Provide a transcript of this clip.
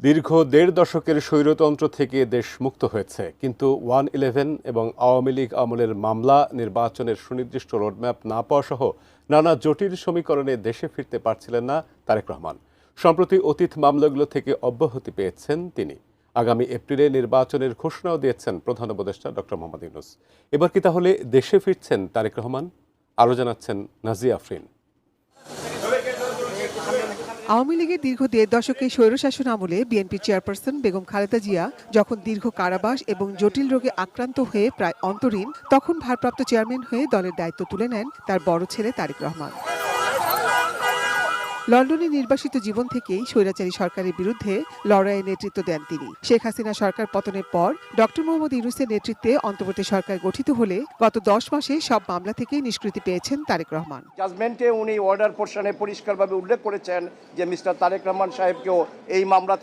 দীর্ঘ দেড় দশকের স্বৈরতন্ত্র থেকে দেশ মুক্ত হয়েছে, কিন্তু 1-11 এবং আওয়ামী লীগ আমলের মামলা, নির্বাচনের সুনির্দিষ্ট রোডম্যাপ না পাওয়া সহ নানা জটিল সমীকরণে দেশে ফিরতে পারছিলেন না তারেক রহমান। সম্প্রতি অতীত মামলাগুলো থেকে অব্যাহতি পেয়েছেন তিনি। আগামী এপ্রিলে নির্বাচনের ঘোষণাও দিয়েছেন প্রধান উপদেষ্টা ডক্টর মোহাম্মদ ইউনূস। এবার কি তাহলে দেশে ফিরছেন তারেক রহমান? আরও জানাচ্ছেন নাজিয়া আফরিন। আওয়ামী লীগের দীর্ঘ দেড় দশকে স্বৈরশাসন আমলে বিএনপি চেয়ারপারসন বেগম খালেদা জিয়া যখন দীর্ঘ কারাবাস এবং জটিল রোগে আক্রান্ত হয়ে প্রায় অন্তরীণ, তখন ভারপ্রাপ্ত চেয়ারম্যান হয়ে দলের দায়িত্ব তুলে নেন তার বড় ছেলে তারেক রহমান। লন্ডনে নির্বাসিত জীবন থেকেই স্বৈরাচারী সরকারের বিরুদ্ধে লড়াইয়ে নেতৃত্ব দেন তিনি। শেখ হাসিনা সরকার পতনের পর ডক্টর মোহাম্মদ ইউনূসের নেতৃত্বে অন্তর্বর্তী সরকার গঠিত হলে গত 10 মাসে সব মামলা থেকেই নিষ্কৃতি পেয়েছেন তারেক রহমান। জাজমেন্টে উনি অর্ডার পোর্শনে পরিষ্কারভাবে উল্লেখ করেছেন যে মিস্টার তারেক রহমান সাহেবকেও এই মামলা